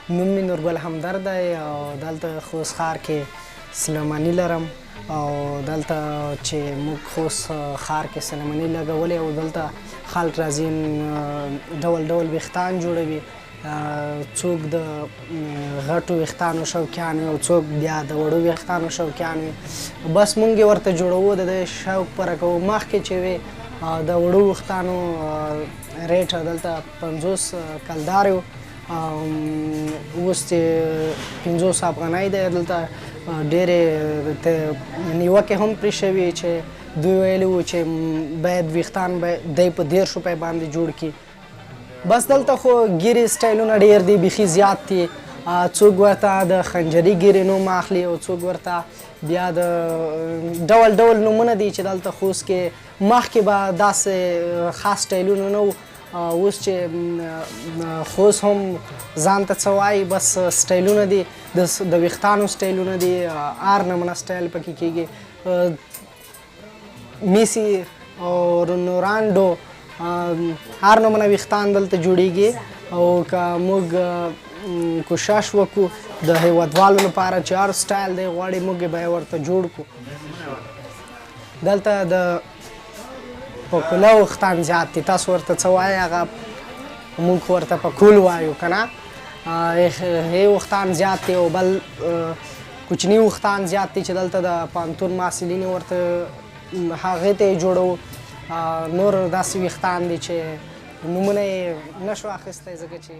نوم مې نورګل همدرد دی او دلته خوست ښار کې سلیماني لرم او دلته چې موږ خوست ښار کې سلیماني لګولې او دلته خلک راځي ډول ډول ویښتان جوړوي څوک د غټو ویښتانو شوقیان وي او څوک بیا د وړو ویښتانو شوقیان وي بس موږ یې ورته جوړوو د دې شوق پوره کوو مخکې چې وي د وړو ویښتانو ریټ دلته 50 کلدار و اوس چې 50 افغانۍ دی دلته ډېرې نیوکې هم پرې شوي چې دوی ویلي وو چې باید ویښتان دی په 10 روپۍ باندې جوړ کړي بس دلته خو ګیرې سټایلونه ډېر دي بیخي زیات دي څوک ورته د خنجري ګیرې نوم اخلي او څوک ورته بیا د ډول ډول نومونه دي چې دلته خوست کې مخکې به داسې خاص سټایلونه نه وو اوس چې خوست هم ځان ته څه وایي بس سټایلونه دي د ویښتانو سټایلونه دي هر نمونه سټایل پکې کېږي میسي او رونالډو هر نمونه ویښتان دلته جوړیږي او که موږ کوشش وکړو د هیوادوالو لپاره چې هر سټایل دی غواړي موږ به یې ورته جوړ کړو دلته د پکوله ویښتان زیات دي تاسو ورته څه وایئ هغه موږ ورته پکول وایو که نه هی ویښتان زیات دي او بل کوچني ویښتان زیات دي چې دلته د پوهنتون محصلین ورته هغې ته یې جوړوو نور داسې ویښتان دي چې نومونه یې نشو اخیستی ځکه چې